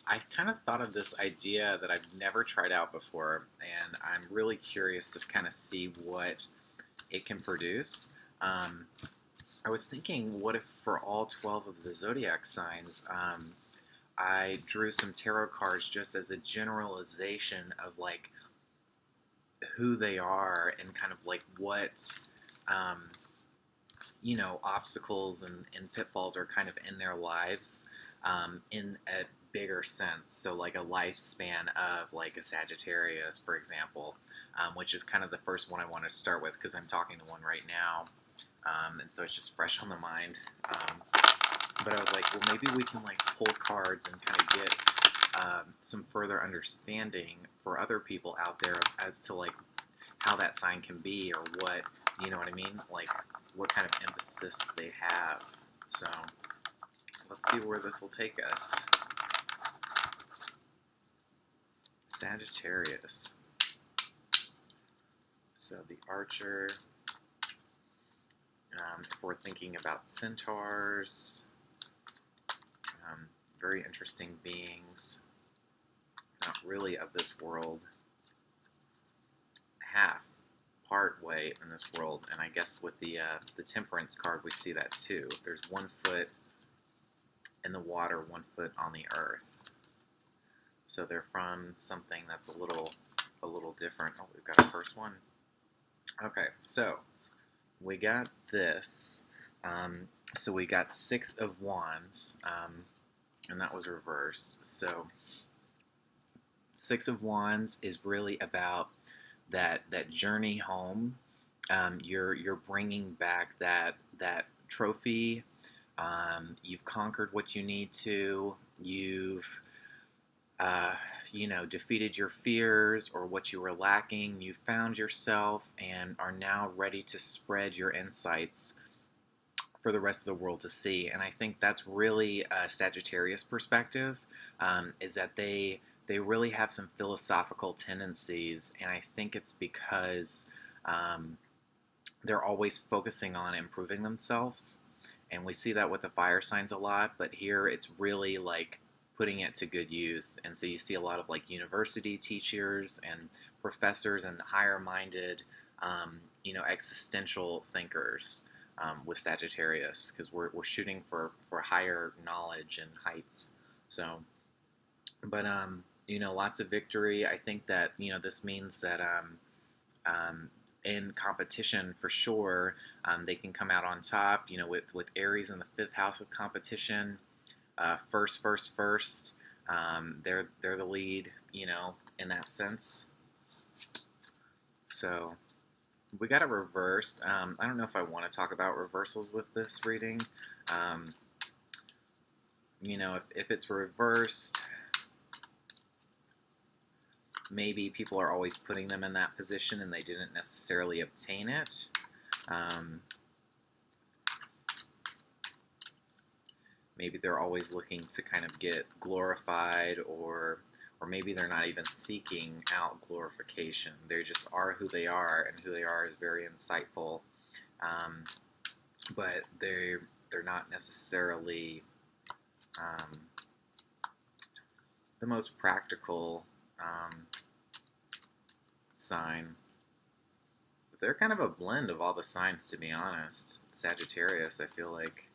I kind of thought of this idea that I've never tried out before, and I'm really curious to kind of see what it can produce. Um, I was thinking, what if for all 12 of the zodiac signs, I drew some tarot cards just as a generalization of like who they are and kind of like what um, obstacles and pitfalls are kind of in their lives in a bigger sense. So, like a lifespan of like a Sagittarius, for example, which is kind of the first one I want to start with because I'm talking to one right now. And so it's just fresh on the mind. But I was like, well, maybe we can like pull cards and kind of get some further understanding for other people out there as to like how that sign can be or what, you know what I mean? Like what kind of emphasis they have. So let's see where this will take us. Sagittarius. So the Archer. If we're thinking about centaurs, very interesting beings, not really of this world, half, part way in this world, and I guess with the Temperance card we see that too. There's 1 foot in the water, 1 foot on the earth. So they're from something that's a little different. Oh, we've got a first one. Okay, so we got this. So we got 6 of Wands, and that was reversed. So 6 of Wands is really about that journey home. You're bringing back that trophy. You've conquered what you need to. You've defeated your fears or what you were lacking. You found yourself and are now ready to spread your insights for the rest of the world to see. And I think that's really a Sagittarius perspective, is that they really have some philosophical tendencies, and I think it's because they're always focusing on improving themselves. And we see that with the fire signs a lot, but here it's really like putting it to good use. And so you see a lot of like university teachers and professors and higher-minded, existential thinkers with Sagittarius, because we're shooting for higher knowledge and heights. So, but lots of victory. I think that this means that in competition for sure, they can come out on top. With Aries in the 5th house of competition. First. They're the lead, in that sense. So we got it reversed. I don't know if I want to talk about reversals with this reading. If it's reversed, maybe people are always putting them in that position and they didn't necessarily obtain it. Maybe they're always looking to kind of get glorified, or maybe they're not even seeking out glorification. They just are who they are, and who they are is very insightful. But they're not necessarily the most practical sign. But they're kind of a blend of all the signs, to be honest. Sagittarius, I feel like.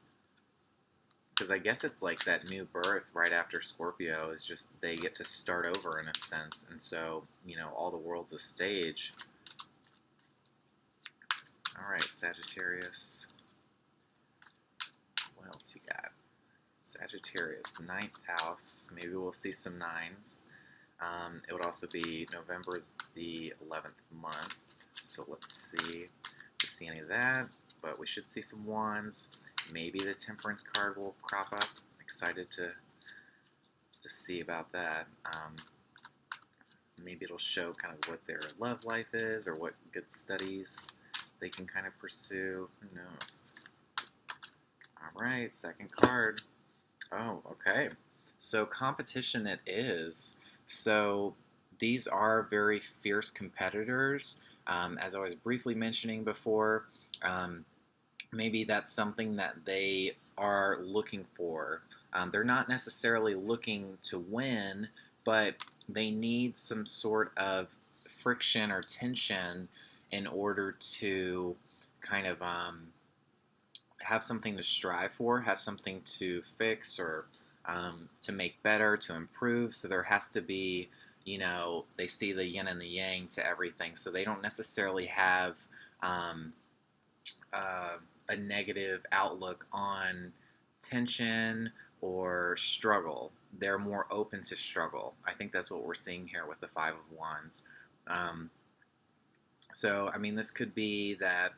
Because I guess it's like that new birth right after Scorpio is just they get to start over in a sense. And so, all the world's a stage. All right, Sagittarius. What else you got? Sagittarius, the 9th house. Maybe we'll see some 9s. It would also be November's the 11th month. So let's see if we see any of that. But we should see some wands. Maybe the Temperance card will crop up. I'm excited to see about that. Maybe it'll show kind of what their love life is, or what good studies they can kind of pursue. Who knows? All right, second card. Oh, okay. So competition it is. So these are very fierce competitors. As I was briefly mentioning before, maybe that's something that they are looking for. They're not necessarily looking to win, but they need some sort of friction or tension in order to kind of have something to strive for, have something to fix or to make better, to improve. So there has to be, they see the yin and the yang to everything. So they don't necessarily have um, a negative outlook on tension or struggle. They're more open to struggle. I think that's what we're seeing here with the Five of Wands. Um, so I mean, this could be that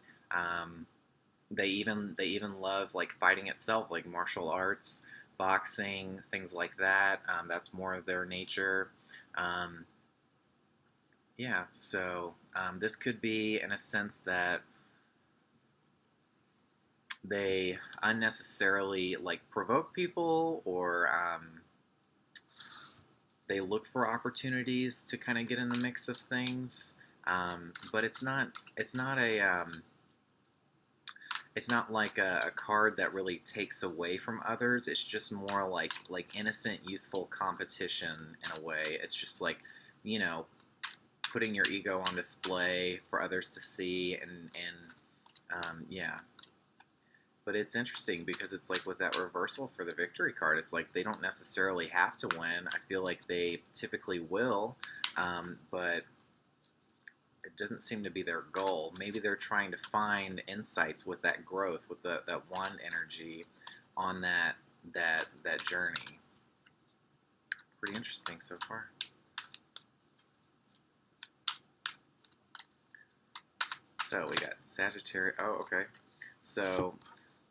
they even love like fighting itself, like martial arts, boxing, things like that. That's more of their nature. Um, yeah, so this could be in a sense that they unnecessarily like provoke people, or they look for opportunities to kind of get in the mix of things. But it's not like a card that really takes away from others. It's just more like innocent, youthful competition in a way. It's just like, you know, putting your ego on display for others to see, and yeah. But it's interesting because it's like with that reversal for the victory card, it's like they don't necessarily have to win. I feel like they typically will, but it doesn't seem to be their goal. Maybe they're trying to find insights with that growth, with that wand energy on that journey. Pretty interesting so far. So we got Sagittarius. Oh, okay. So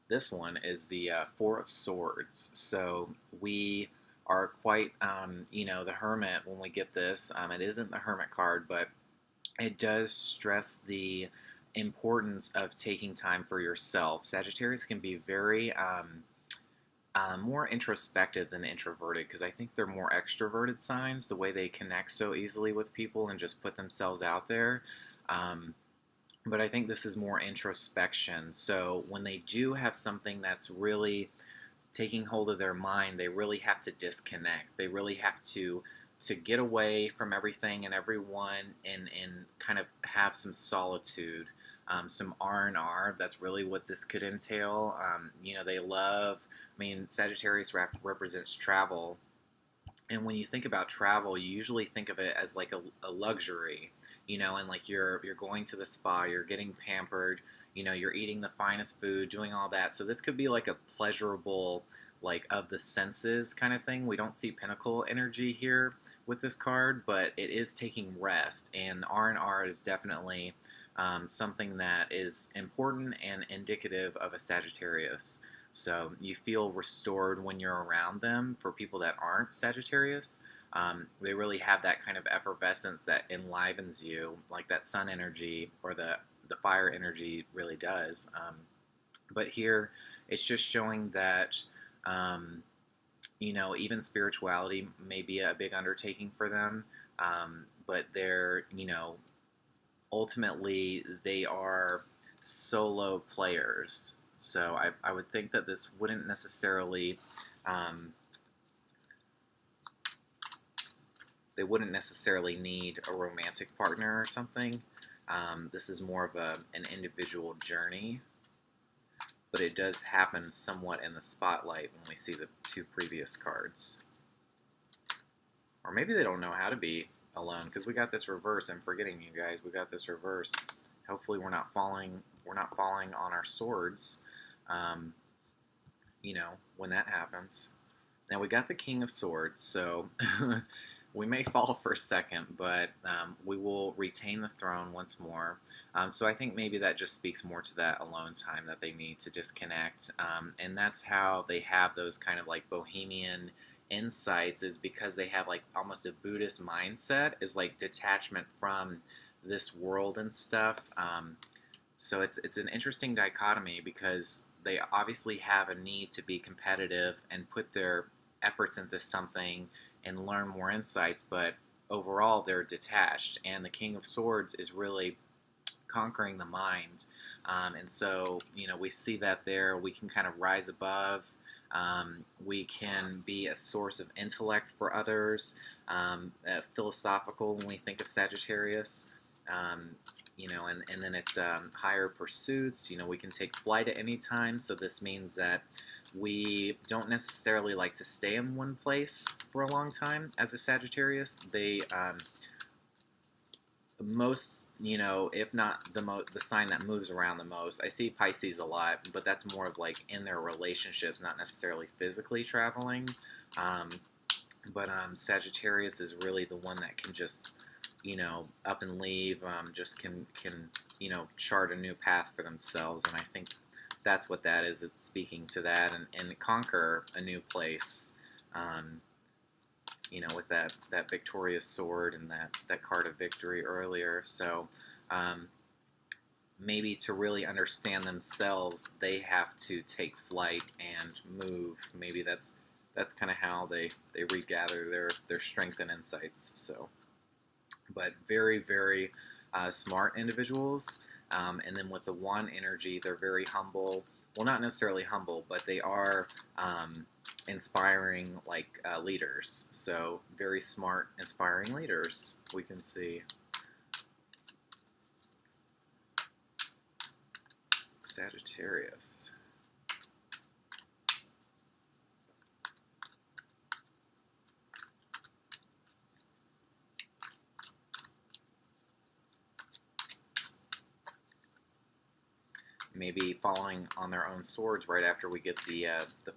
this one is the Four of Swords. So we are quite, the Hermit when we get this. It isn't the Hermit card, but it does stress the importance of taking time for yourself. Sagittarius can be very more introspective than introverted, because I think they're more extroverted signs, the way they connect so easily with people and just put themselves out there. Um, but I think this is more introspection. So when they do have something that's really taking hold of their mind, they really have to disconnect. They really have to get away from everything and everyone, and kind of have some solitude, some R&R. That's really what this could entail. They love. I mean, Sagittarius represents travel. And when you think about travel, you usually think of it as like a luxury, and like you're going to the spa, you're getting pampered, you're eating the finest food, doing all that. So this could be like a pleasurable, like of the senses kind of thing. We don't see pinnacle energy here with this card, but it is taking rest, and R&R is definitely something that is important and indicative of a Sagittarius. So you feel restored when you're around them. For people that aren't Sagittarius, they really have that kind of effervescence that enlivens you, like that sun energy or the fire energy really does. But here, it's just showing that, even spirituality may be a big undertaking for them, but they're, ultimately they are solo players. So I would think that this wouldn't necessarily, they wouldn't necessarily need a romantic partner or something. This is more of an individual journey, but it does happen somewhat in the spotlight when we see the two previous cards. Or maybe they don't know how to be alone, because we got this reverse. I'm forgetting, you guys. We got this reverse. Hopefully we're not falling on our swords, when that happens. Now we got the King of Swords, so we may fall for a second, but we will retain the throne once more. So I think maybe that just speaks more to that alone time that they need to disconnect. And that's how they have those kind of like bohemian insights, is because they have like almost a Buddhist mindset, is like detachment from this world and stuff. So it's an interesting dichotomy, because they obviously have a need to be competitive and put their efforts into something and learn more insights, but overall they're detached. And the King of Swords is really conquering the mind. And so, we see that there. We can kind of rise above We can be a source of intellect for others, philosophical when we think of Sagittarius. Um, and then it's higher pursuits. We can take flight at any time, so this means that we don't necessarily like to stay in one place for a long time as a Sagittarius. They most, if not the sign that moves around the most. I see Pisces a lot, but that's more of like in their relationships, not necessarily physically traveling. Um, but Sagittarius is really the one that can just, up and leave, just can chart a new path for themselves, and I think that's what that is. It's speaking to that and conquer a new place. Um, with that victorious sword and that card of victory earlier. So maybe to really understand themselves, they have to take flight and move. Maybe that's kind of how they regather their strength and insights. So, but very, very smart individuals. And then with the wand energy, they're very humble. Well, not necessarily humble, but they are inspiring, like leaders. So very smart, inspiring leaders, we can see. Sagittarius. Maybe following on their own swords right after we get the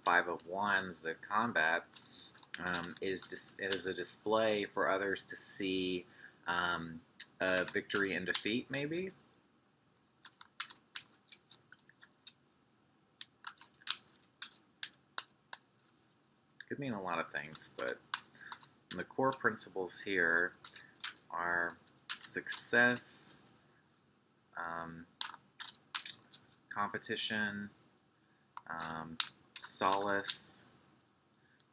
Five of Wands, the combat, is a display for others to see victory and defeat, maybe. Could mean a lot of things, but the core principles here are success, competition, solace,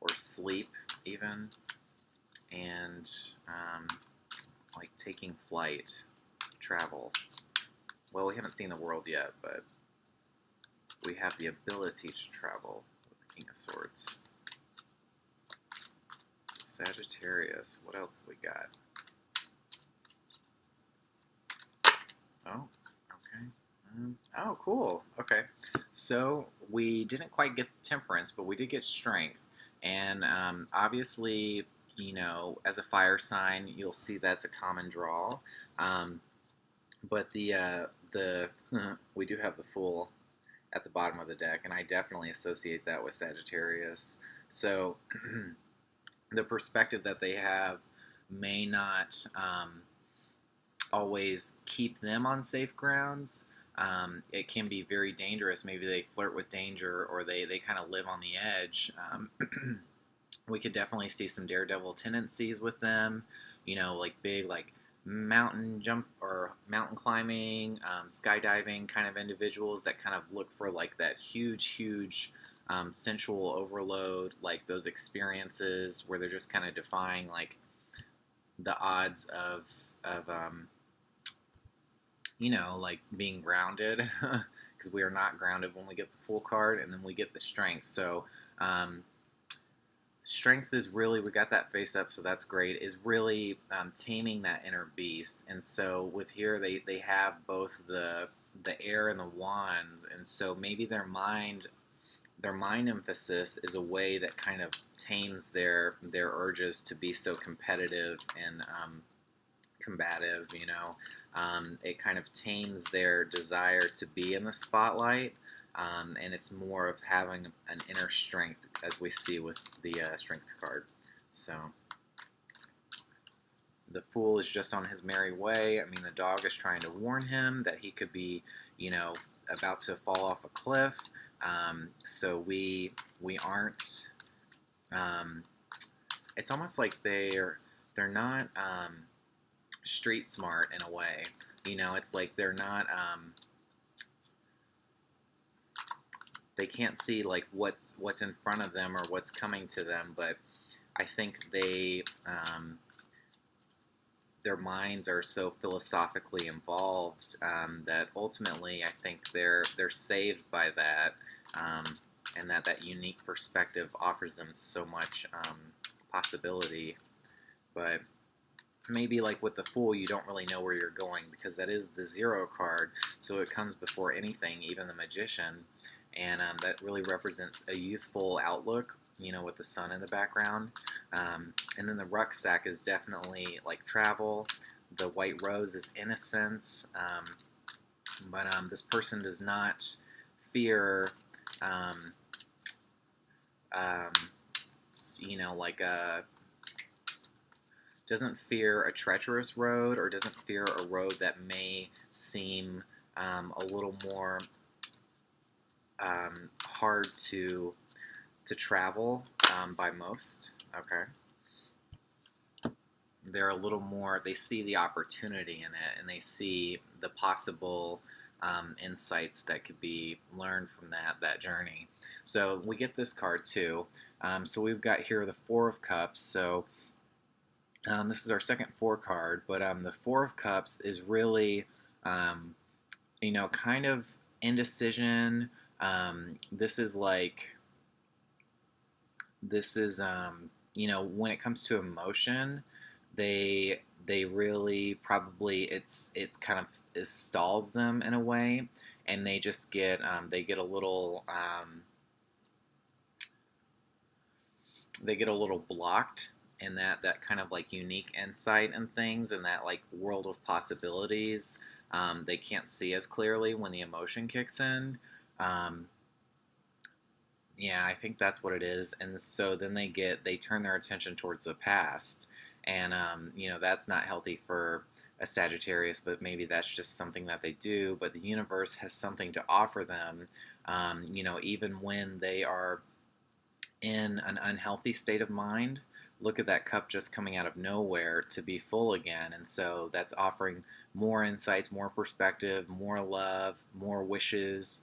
or sleep even, and like taking flight, travel. Well, we haven't seen the world yet, but we have the ability to travel with the King of Swords. So Sagittarius, what else have we got? Oh, okay. Oh, cool. Okay. So we didn't quite get temperance, but we did get strength. And obviously, as a fire sign, you'll see that's a common draw. But the we do have the Fool at the bottom of the deck, and I definitely associate that with Sagittarius. So the perspective that they have may not always keep them on safe grounds. It can be very dangerous. Maybe they flirt with danger, or they kind of live on the edge. We could definitely see some daredevil tendencies with them, like big, like mountain jump or mountain climbing, skydiving kind of individuals that kind of look for like that huge sensual overload, like those experiences where they're just kind of defying like the odds of like being grounded, because we are not grounded when we get the Fool card, and then we get the strength. So strength is really, we got that face up, so that's great, is really taming that inner beast. And so with here, they have both the air and the wands, and so maybe their mind emphasis is a way that kind of tames their urges to be so competitive and combative. It kind of tames their desire to be in the spotlight, and it's more of having an inner strength, as we see with the strength card. So the Fool is just on his merry way. I mean, the dog is trying to warn him that he could be, about to fall off a cliff. So we aren't. It's almost like they're not street smart in a way. It's like they're not. They can't see like what's in front of them or what's coming to them, but I think their minds are so philosophically involved that ultimately I think they're saved by that. and that unique perspective offers them so much possibility. But maybe like with the Fool, you don't really know where you're going because that is the 0 card, so it comes before anything, even the Magician, and that really represents a youthful outlook, you know, with the sun in the background. And then the Rucksack is definitely like travel. The White Rose is innocence, but this person does not fear, um, um, you know, like a doesn't fear a treacherous road, or doesn't fear a road that may seem a little more hard to travel by most. Okay, they're a little more. They see the opportunity in it, and they see the possible insights that could be learned from that journey. So we get this card too. So we've got here the 4 of Cups. So this is our second 4 card, but the 4 of Cups is really, you know, kind of indecision. This is like, you know, when it comes to emotion, they really probably it kind of it stalls them in a way, and they just get a little they get a little blocked in that kind of like unique insight and things, and that like world of possibilities. They can't see as clearly when the emotion kicks in. Um, yeah, I think that's what it is. And so then they turn their attention towards the past, and you know, that's not healthy for a Sagittarius. But maybe that's just something that they do. But the universe has something to offer them. You know, even when they are in an unhealthy state of mind, look at that cup just coming out of nowhere to be full again. And so that's offering more insights, more perspective, more love, more wishes.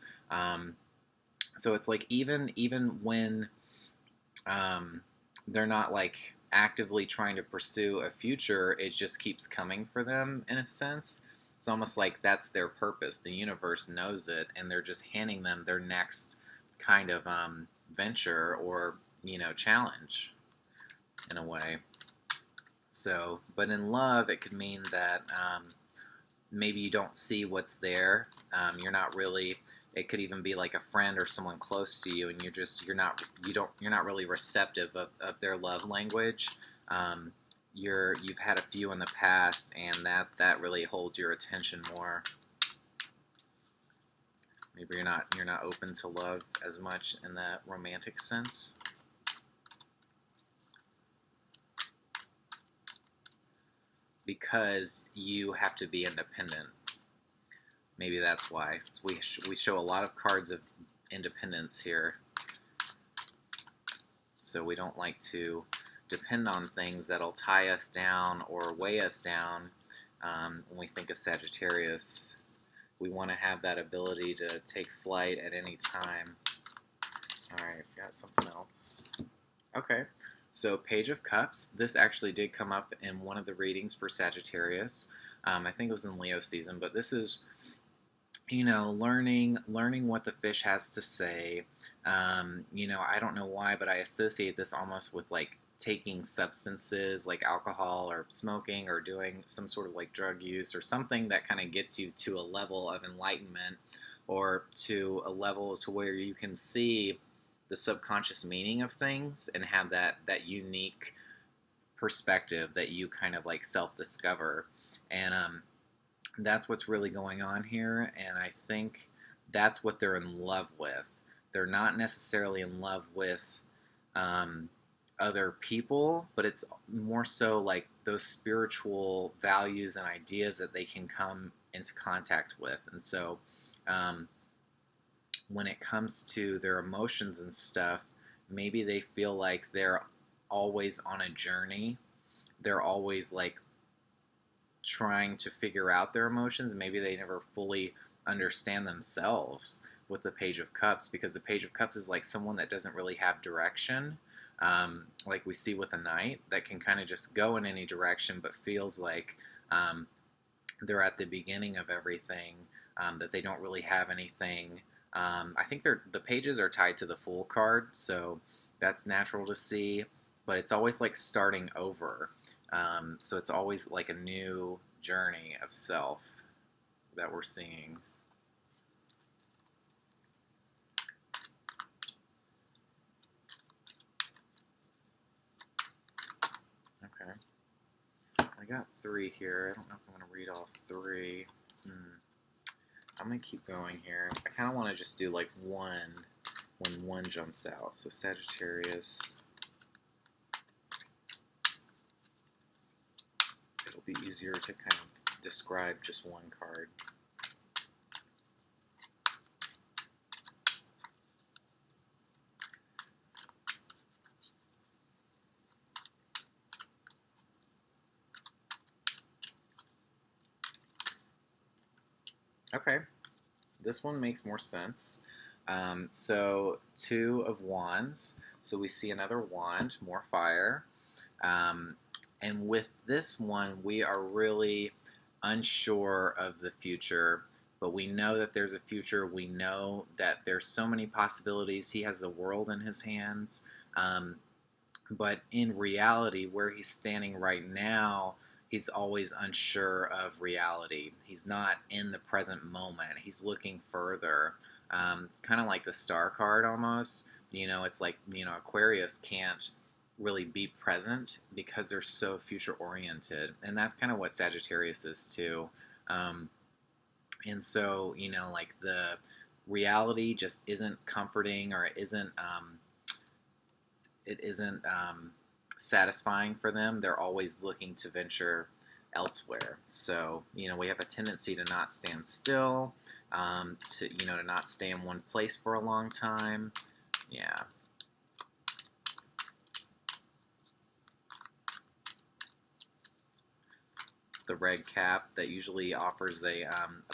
So it's like even when they're not like actively trying to pursue a future, it just keeps coming for them in a sense. It's almost like that's their purpose. The universe knows it, and they're just handing them their next kind of venture, or, you know, challenge in a way. So, but in love, it could mean that maybe you don't see what's there. You're not really. It could even be like a friend or someone close to you, and you're not really receptive of their love language. You've had a few in the past, and that really holds your attention more. Maybe you're not open to love as much in that romantic sense. Because you have to be independent. Maybe that's why. We show a lot of cards of independence here. So we don't like to depend on things that'll tie us down or weigh us down. When we think of Sagittarius, we want to have that ability to take flight at any time. Alright, got something else. Okay, so Page of Cups. This actually did come up in one of the readings for Sagittarius. I think it was in Leo season, but this is, you know, learning what the fish has to say. You know, I don't know why, but I associate this almost with like taking substances like alcohol or smoking, or doing some sort of like drug use, or something that kind of gets you to a level of enlightenment, or to a level to where you can see the subconscious meaning of things and have that unique perspective that you kind of like self-discover. And that's what's really going on here, and I think that's what they're in love with. They're not necessarily in love with other people, but it's more so like those spiritual values and ideas that they can come into contact with. And so when it comes to their emotions and stuff, maybe they feel like they're always on a journey. They're always like trying to figure out their emotions. Maybe they never fully understand themselves with the Page of Cups, because the Page of Cups is like someone that doesn't really have direction, like we see with a Knight, that can kind of just go in any direction, but feels like they're at the beginning of everything, that they don't really have anything I think the pages are tied to the Fool card, so that's natural to see. But it's always like starting over. So it's always like a new journey of self that we're seeing. Okay. I got 3 here. I don't know if I'm going to read all 3. I'm going to keep going here. I kind of want to just do like 1 when 1 jumps out. So Sagittarius. It'll be easier to kind of describe just 1 card. Okay, this one makes more sense. So 2 of Wands. So we see another wand, more fire. And with this one, we are really unsure of the future, but we know that there's a future. We know that there's so many possibilities. He has the world in his hands. But in reality, where he's standing right now, he's always unsure of reality. He's not in the present moment. He's looking further, kind of like the star card almost. It's like, Aquarius can't really be present because they're so future oriented. And that's kind of what Sagittarius is too. And so, like the reality just isn't comforting, or it isn't satisfying for them. They're always looking to venture elsewhere. So, we have a tendency to not stand still, to not stay in one place for a long time. Yeah. The red cap that usually offers a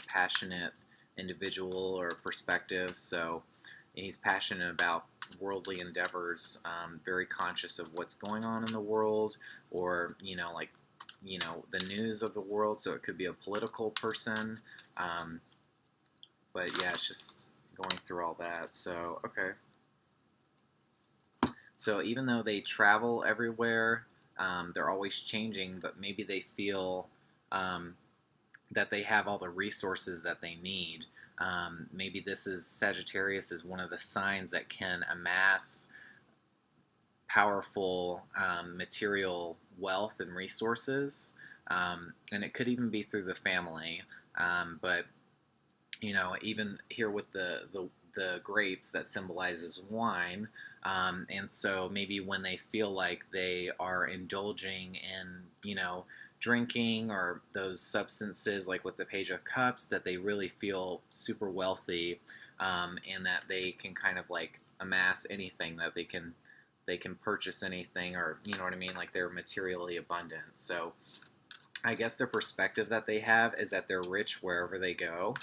passionate individual or perspective. So he's passionate about worldly endeavors, very conscious of what's going on in the world, or the news of the world. So it could be a political person, but yeah, it's just going through all that. So okay. So even though they travel everywhere, they're always changing, but maybe they feel that they have all the resources that they need. Maybe this is Sagittarius is one of the signs that can amass powerful material wealth and resources, and it could even be through the family. But even here with the grapes that symbolizes wine, and so maybe when they feel like they are indulging in drinking or those substances, like with the Page of Cups, that they really feel super wealthy, and that they can kind of like amass anything, that they can purchase anything, or you know what I mean, like they're materially abundant. So I guess the perspective that they have is that they're rich wherever they go,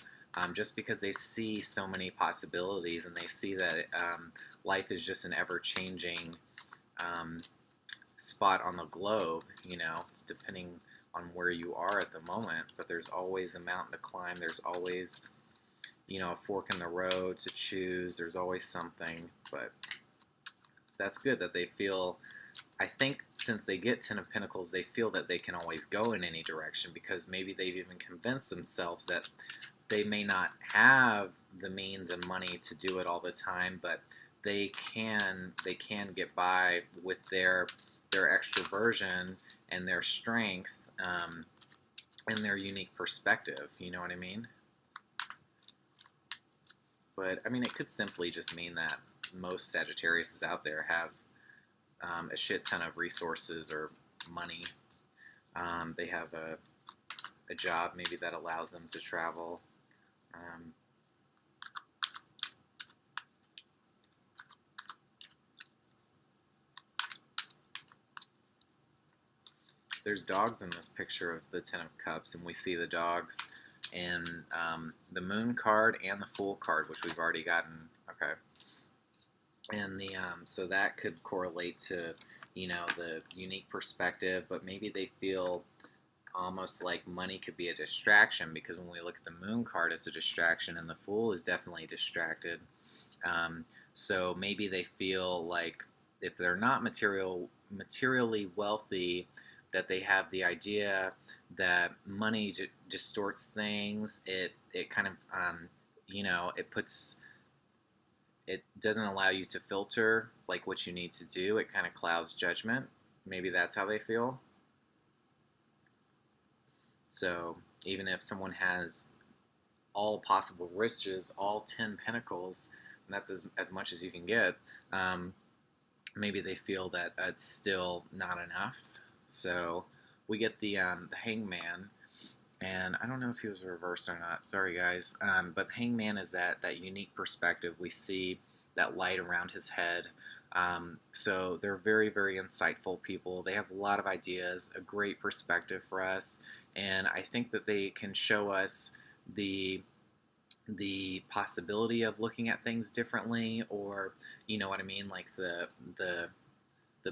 just because they see so many possibilities, and they see that life is just an ever-changing spot on the globe. It's depending on where you are at the moment, but there's always a mountain to climb. There's always, a fork in the road to choose. There's always something, but that's good that they feel. I think since they get 10 of Pentacles, they feel that they can always go in any direction, because maybe they've even convinced themselves that they may not have the means and money to do it all the time, but they can get by with their extroversion and their strength, and their unique perspective. You know what I mean? But I mean, it could simply just mean that most Sagittariuses out there have a shit ton of resources or money. They have a job maybe that allows them to travel. There's dogs in this picture of the Ten of Cups, and we see the dogs in the Moon card and the Fool card, which we've already gotten. Okay. And so that could correlate to the unique perspective, but maybe they feel almost like money could be a distraction, because when we look at the moon card as a distraction, and the fool is definitely distracted. Um, so maybe they feel like if they're not materially wealthy, that they have the idea that money distorts things. It kind of it doesn't allow you to filter like what you need to do. It kind of clouds judgment. Maybe that's how they feel. So even if someone has all possible riches, all 10 pentacles, and that's as much as you can get, um, maybe they feel that it's still not enough. So we get the hangman, and I don't know if he was reversed or not. Sorry, guys. But the hangman is that unique perspective. We see that light around his head. So they're very, very insightful people. They have a lot of ideas, a great perspective for us, and I think that they can show us the possibility of looking at things differently, or you know what I mean, like the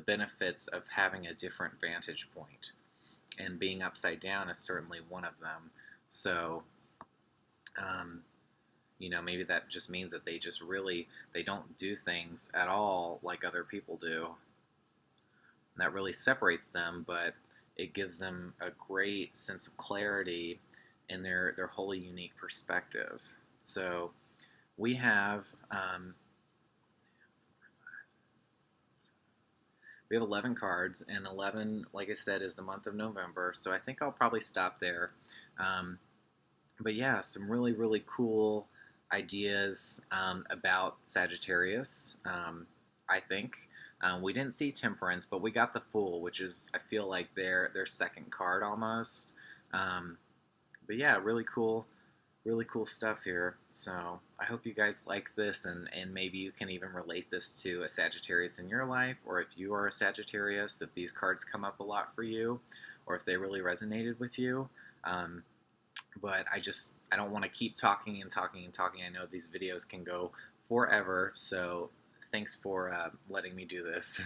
benefits of having a different vantage point, and being upside down is certainly one of them. So um, maybe that just means that they don't do things at all like other people do, and that really separates them, but it gives them a great sense of clarity in their wholly unique perspective. So we have 11 cards, and 11, like I said, is the month of November. So I think I'll probably stop there. Um, but yeah, some really, really cool ideas about Sagittarius, I think. We didn't see Temperance, but we got the Fool, which is, I feel like, their second card almost. Um, but yeah, really cool stuff here. So I hope you guys like this, and maybe you can even relate this to a Sagittarius in your life, or if you are a Sagittarius, if these cards come up a lot for you, or if they really resonated with you. But I don't want to keep talking and talking and talking. I know these videos can go forever, so thanks for letting me do this.